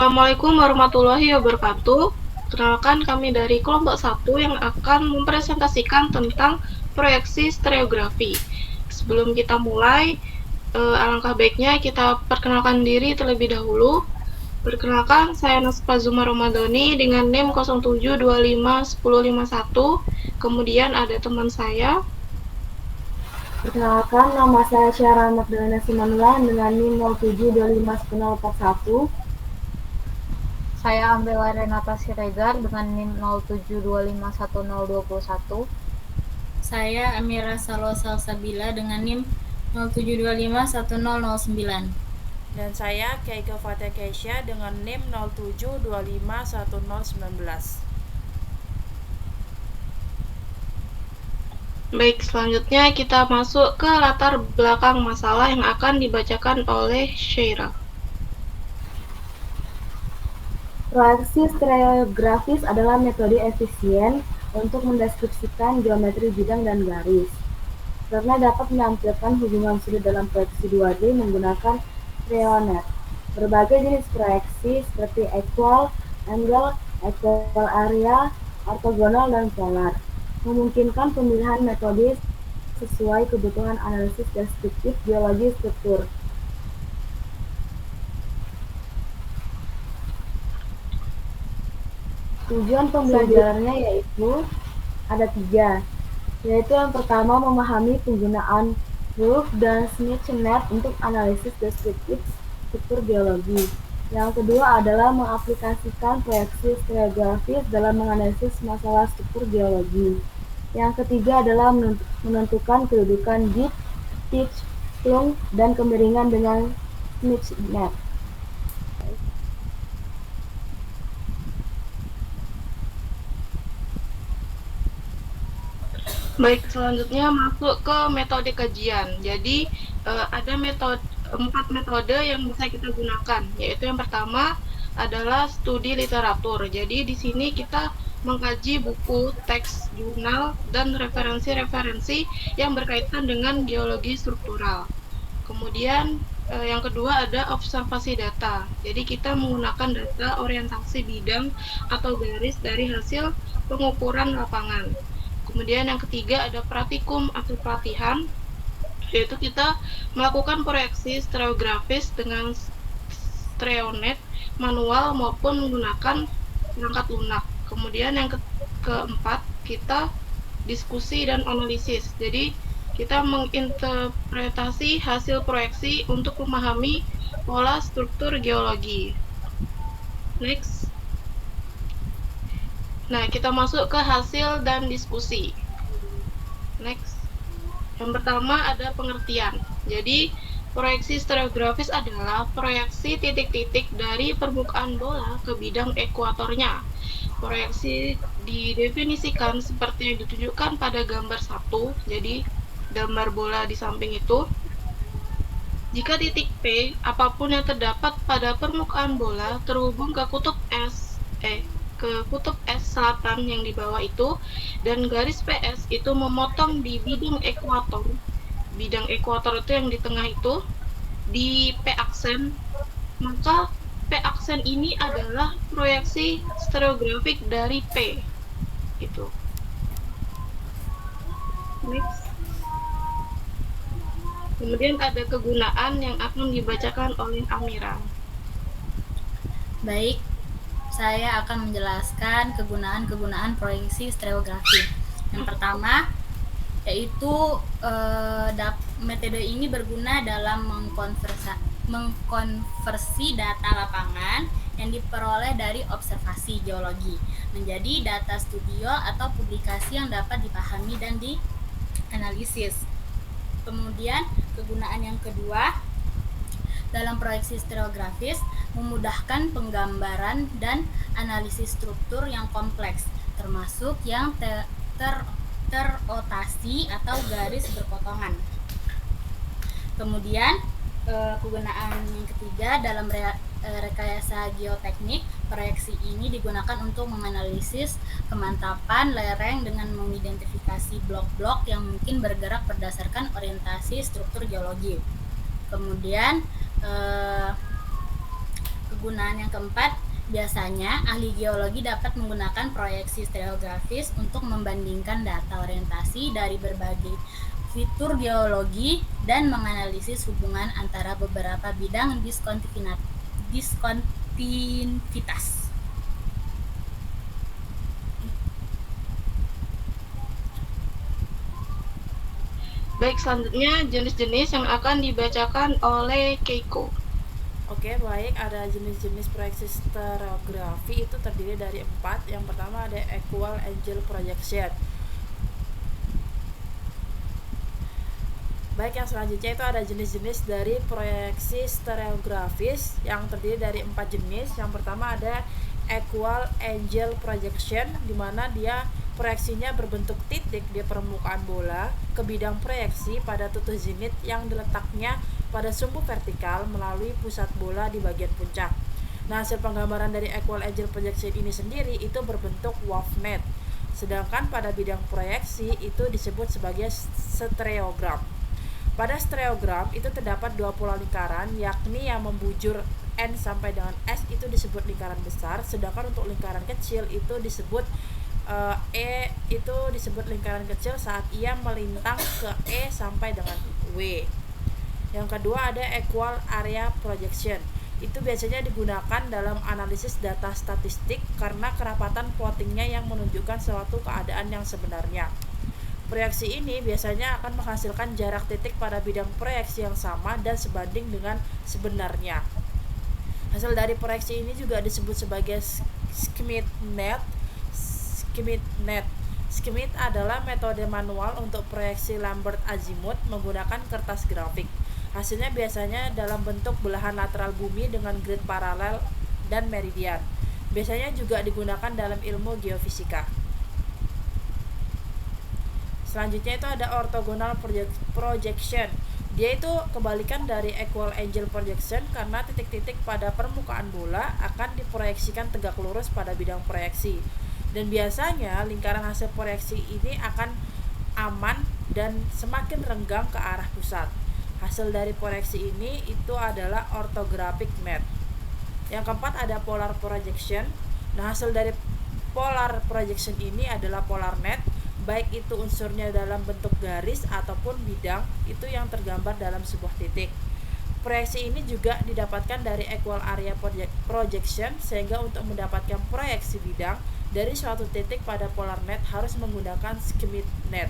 Assalamualaikum warahmatullahi wabarakatuh. Kenalkan kami dari kelompok 1 yang akan mempresentasikan tentang proyeksi stereografi. Sebelum kita mulai, alangkah baiknya kita perkenalkan diri terlebih dahulu. Perkenalkan, saya Naspa Zuma Ramadhani dengan NIM 07251051. Kemudian ada teman saya. Perkenalkan, nama saya Syara Magdalena Simanula dengan NIM 07251041. Saya Ambela Renata Siregar dengan NIM 07251021. Saya Amira Salosa Sabila dengan NIM 07251009. Dan saya Keiko Fatia Keisha dengan NIM 07251019. Baik, selanjutnya kita masuk ke latar belakang masalah yang akan dibacakan oleh Syaira. Proyeksi stereografis adalah metode efisien untuk mendeskripsikan geometri bidang dan garis, karena dapat menampilkan hubungan sudut dalam proyeksi 2D menggunakan stereonet. Berbagai jenis proyeksi seperti equal, angle, equal area, ortogonal, dan polar memungkinkan pemilihan metode sesuai kebutuhan analisis deskriptif geologi struktur. Tujuan pembelajarannya yaitu ada 3, yaitu yang pertama memahami penggunaan Wolf dan Smith-Net untuk analisis deskriptif struktur geologi. Yang kedua adalah mengaplikasikan proyeksi stereografis dalam menganalisis masalah struktur geologi. Yang ketiga adalah menentukan kedudukan dip, pitch, plung, dan kemiringan dengan Smith-Net. Baik, selanjutnya masuk ke metode kajian. Jadi ada 4 metode yang bisa kita gunakan, yaitu yang pertama adalah studi literatur. Jadi di sini kita mengkaji buku, teks, jurnal, dan referensi-referensi yang berkaitan dengan geologi struktural. Kemudian yang kedua ada observasi data. Jadi kita menggunakan data orientasi bidang atau garis dari hasil pengukuran lapangan. Kemudian yang ketiga ada pratikum atau pelatihan, yaitu kita melakukan proyeksi stereografis dengan stereonet manual maupun menggunakan perangkat lunak. Kemudian yang keempat kita diskusi dan analisis. Jadi kita menginterpretasi hasil proyeksi untuk memahami pola struktur geologi. Next. Nah, kita masuk ke hasil dan diskusi. Next. Yang pertama ada pengertian. Jadi, proyeksi stereografis adalah proyeksi titik-titik dari permukaan bola ke bidang ekuatornya. Proyeksi didefinisikan seperti yang ditunjukkan pada gambar 1. Jadi, gambar bola di samping itu. Jika titik P, apapun yang terdapat pada permukaan bola terhubung ke kutub S selatan yang di bawah itu, dan garis PS itu memotong di bidang ekuator. Bidang ekuator itu yang di tengah itu, di P aksen, maka P aksen ini adalah proyeksi stereografik dari P. Gitu. Next. Kemudian ada kegunaan yang akan dibacakan oleh Amira. Baik, saya akan menjelaskan kegunaan-kegunaan proyeksi stereografi. Yang pertama, yaitu metode ini berguna dalam mengkonversi data lapangan yang diperoleh dari observasi geologi menjadi data studio atau publikasi yang dapat dipahami dan dianalisis. Kemudian, kegunaan yang kedua dalam proyeksi stereografis memudahkan penggambaran dan analisis struktur yang kompleks, termasuk yang terotasi atau garis berpotongan. Kemudian kegunaan yang ketiga dalam rekayasa geoteknik, proyeksi ini digunakan untuk menganalisis kemantapan lereng dengan mengidentifikasi blok-blok yang mungkin bergerak berdasarkan orientasi struktur geologi. Kemudian Kegunaan yang keempat, biasanya ahli geologi dapat menggunakan proyeksi stereografis untuk membandingkan data orientasi dari berbagai fitur geologi dan menganalisis hubungan antara beberapa bidang diskontinuitas. Baik, selanjutnya jenis-jenis yang akan dibacakan oleh Keiko. Oke, baik. Ada jenis-jenis proyeksi stereografi itu terdiri dari 4. Yang pertama ada equal angle projection. Baik, yang selanjutnya itu ada jenis-jenis dari proyeksi stereografis yang terdiri dari 4 jenis. Yang pertama ada equal angle projection, di mana dia proyeksinya berbentuk titik di permukaan bola ke bidang proyeksi pada tutus zenit yang diletaknya pada sumbu vertikal melalui pusat bola di bagian puncak. Nah, hasil penggambaran dari equal angle projection ini sendiri itu berbentuk wavenet. Sedangkan pada bidang proyeksi itu disebut sebagai stereogram. Pada stereogram itu terdapat 2 pola lingkaran, yakni yang membujur N sampai dengan S itu disebut lingkaran besar, sedangkan untuk lingkaran kecil itu disebut E itu disebut lingkaran kecil saat ia melintang ke E sampai dengan W. Yang kedua ada equal area projection. Itu biasanya digunakan dalam analisis data statistik karena kerapatan plottingnya yang menunjukkan suatu keadaan yang sebenarnya. Proyeksi ini biasanya akan menghasilkan jarak titik pada bidang proyeksi yang sama dan sebanding dengan sebenarnya. Hasil dari proyeksi ini juga disebut sebagai Schmidt net. Schmidt adalah metode manual untuk proyeksi Lambert azimut menggunakan kertas grafik. Hasilnya biasanya dalam bentuk belahan lateral bumi dengan grid paralel dan meridian. Biasanya juga digunakan dalam ilmu geofisika. Selanjutnya itu ada orthogonal projection. Dia itu kebalikan dari equal angle projection karena titik-titik pada permukaan bola akan diproyeksikan tegak lurus pada bidang proyeksi. Dan biasanya lingkaran hasil proyeksi ini akan aman dan semakin renggang ke arah pusat. Hasil dari proyeksi ini itu adalah orthographic net. Yang keempat ada polar projection. Nah, hasil dari polar projection ini adalah polar net, baik itu unsurnya dalam bentuk garis ataupun bidang itu yang tergambar dalam sebuah titik. Proyeksi ini juga didapatkan dari equal area projection, sehingga untuk mendapatkan proyeksi bidang dari suatu titik pada polar net harus menggunakan Schmidt net.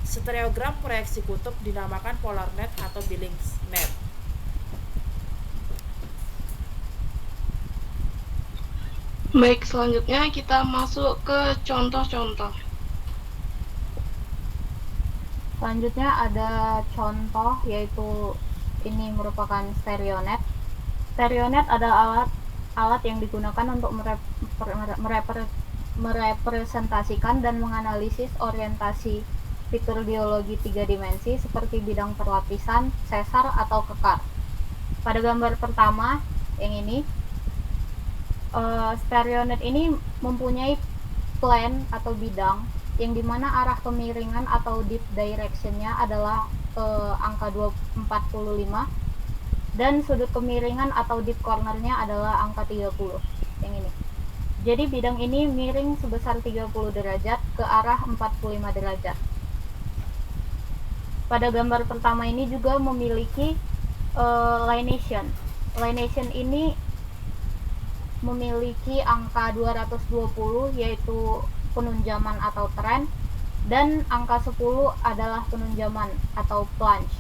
Stereogram proyeksi kutub dinamakan polar net atau Billings net. Baik, selanjutnya kita masuk ke contoh-contoh. Selanjutnya ada contoh, yaitu ini merupakan stereonet. Stereonet adalah alat yang digunakan untuk merepresentasikan dan menganalisis orientasi fitur geologi 3 dimensi seperti bidang perlapisan, sesar, atau kekar. Pada gambar pertama yang ini, stereonet ini mempunyai plane atau bidang yang dimana arah kemiringan atau deep direction-nya adalah angka 45 dan sudut kemiringan atau deep corner-nya adalah angka 30 yang ini. Jadi bidang ini miring sebesar 30 derajat ke arah 45 derajat. Pada gambar pertama ini juga memiliki lineation. Lineation ini memiliki angka 220 yaitu penunjaman atau trend, dan angka 10 adalah penunjaman atau plunge.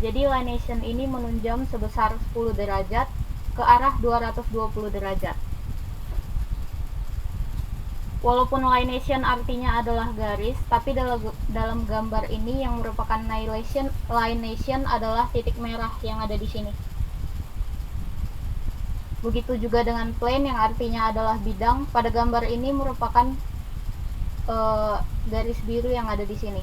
Jadi lineation ini menunjam sebesar 10 derajat ke arah 220 derajat. Walaupun lineation artinya adalah garis, tapi dalam gambar ini yang merupakan lineation adalah titik merah yang ada di sini. Begitu juga dengan plane yang artinya adalah bidang. Pada gambar ini merupakan garis biru yang ada di sini.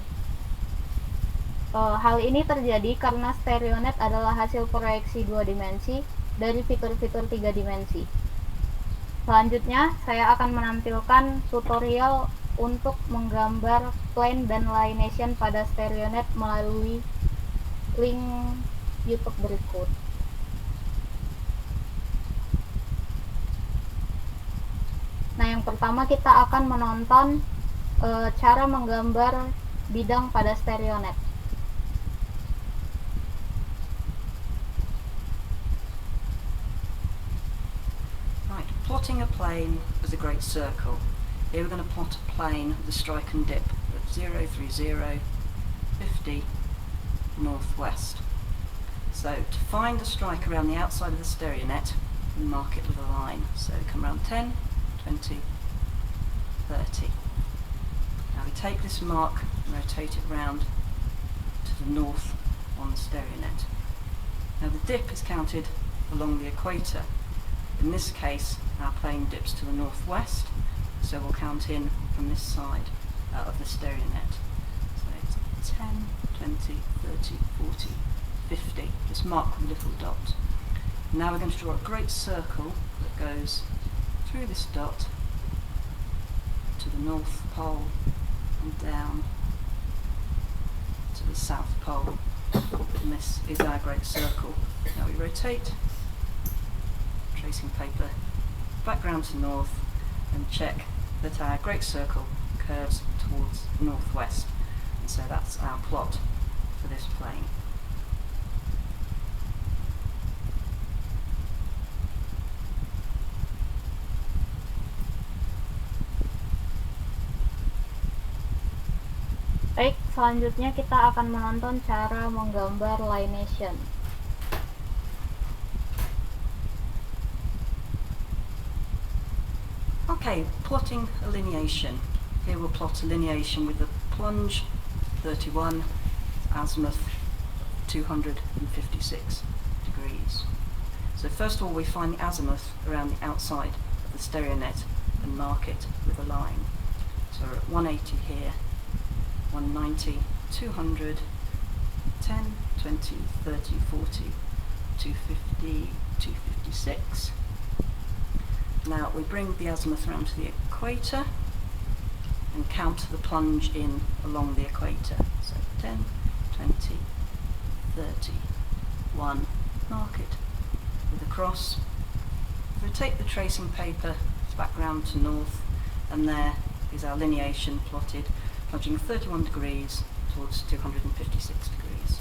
Hal ini terjadi karena stereonet adalah hasil proyeksi 2 dimensi dari fitur-fitur 3 dimensi. Selanjutnya, saya akan menampilkan tutorial untuk menggambar plane dan lineation pada stereonet melalui link YouTube berikut. Nah, yang pertama kita akan menonton cara menggambar bidang pada stereonet. Right, plotting a plane as a great circle. Here we're going to plot a plane with a strike and dip at 0, 3, 0, 50, northwest. So to find the strike around the outside of the stereonet, we mark it with a line. So come around 10, 20, 30. Now we take this mark and rotate it round to the north on the stereonet. Now the dip is counted along the equator. In this case, our plane dips to the northwest, so we'll count in from this side of the stereonet. So it's 10, 20, 30, 40, 50. Just mark with a little dot. Now we're going to draw a great circle that goes through this dot to the North Pole and down to the South Pole. And this is our great circle. Now we rotate, tracing paper, background to north, and check that our great circle curves towards northwest. And so that's our plot for this plane. Baik, selanjutnya kita akan menonton cara menggambar lineation. Okay, plotting a lineation. Here we'll plot a lineation with the plunge 31, azimuth 256 degrees. So first of all we find the azimuth around the outside of the stereonet and mark it with a line. So we're at 180 here, 190, 200, 10, 20, 30, 40, 250, 256. Now we bring the azimuth around to the equator and count the plunge in along the equator. So 10, 20, 30, 1, mark it with a cross. Rotate the tracing paper background to north, and there is our lineation plotted, plunging 31 degrees towards 256 degrees.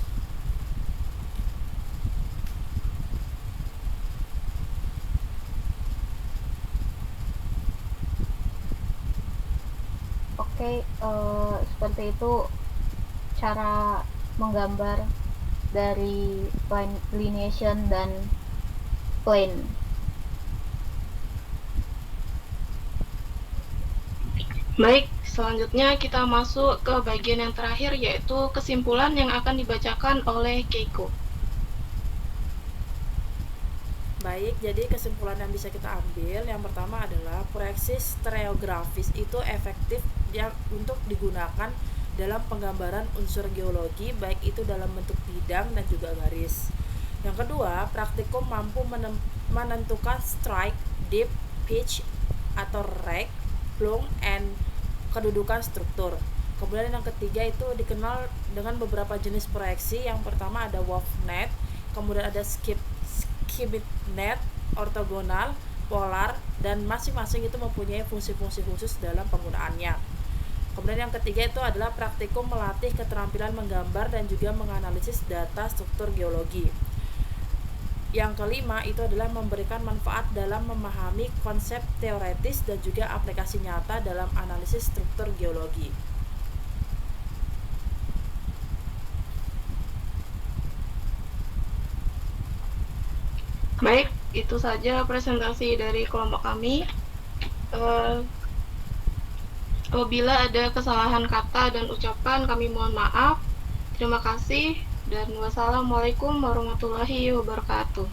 Oke, seperti itu cara menggambar dari lineation dan plane. Baik, selanjutnya kita masuk ke bagian yang terakhir, yaitu kesimpulan yang akan dibacakan oleh Keiko. Baik, jadi kesimpulan yang bisa kita ambil yang pertama adalah proyeksi stereografis itu efektif untuk digunakan dalam penggambaran unsur geologi, baik itu dalam bentuk bidang dan juga garis. Yang kedua, praktikum mampu menentukan strike, dip, pitch, atau rake, plung, and kedudukan struktur. Kemudian yang ketiga itu dikenal dengan beberapa jenis proyeksi. Yang pertama ada wave net, kemudian ada skip net, ortogonal, polar, dan masing-masing itu mempunyai fungsi-fungsi khusus dalam penggunaannya. Kemudian yang ketiga itu adalah praktikum melatih keterampilan menggambar dan juga menganalisis data struktur geologi. Yang kelima itu adalah memberikan manfaat dalam memahami konsep teoretis dan juga aplikasi nyata dalam analisis struktur geologi. Baik, itu saja presentasi dari kelompok kami. Apabila ada kesalahan kata dan ucapan, kami mohon maaf. Terima kasih dan wassalamualaikum warahmatullahi wabarakatuh.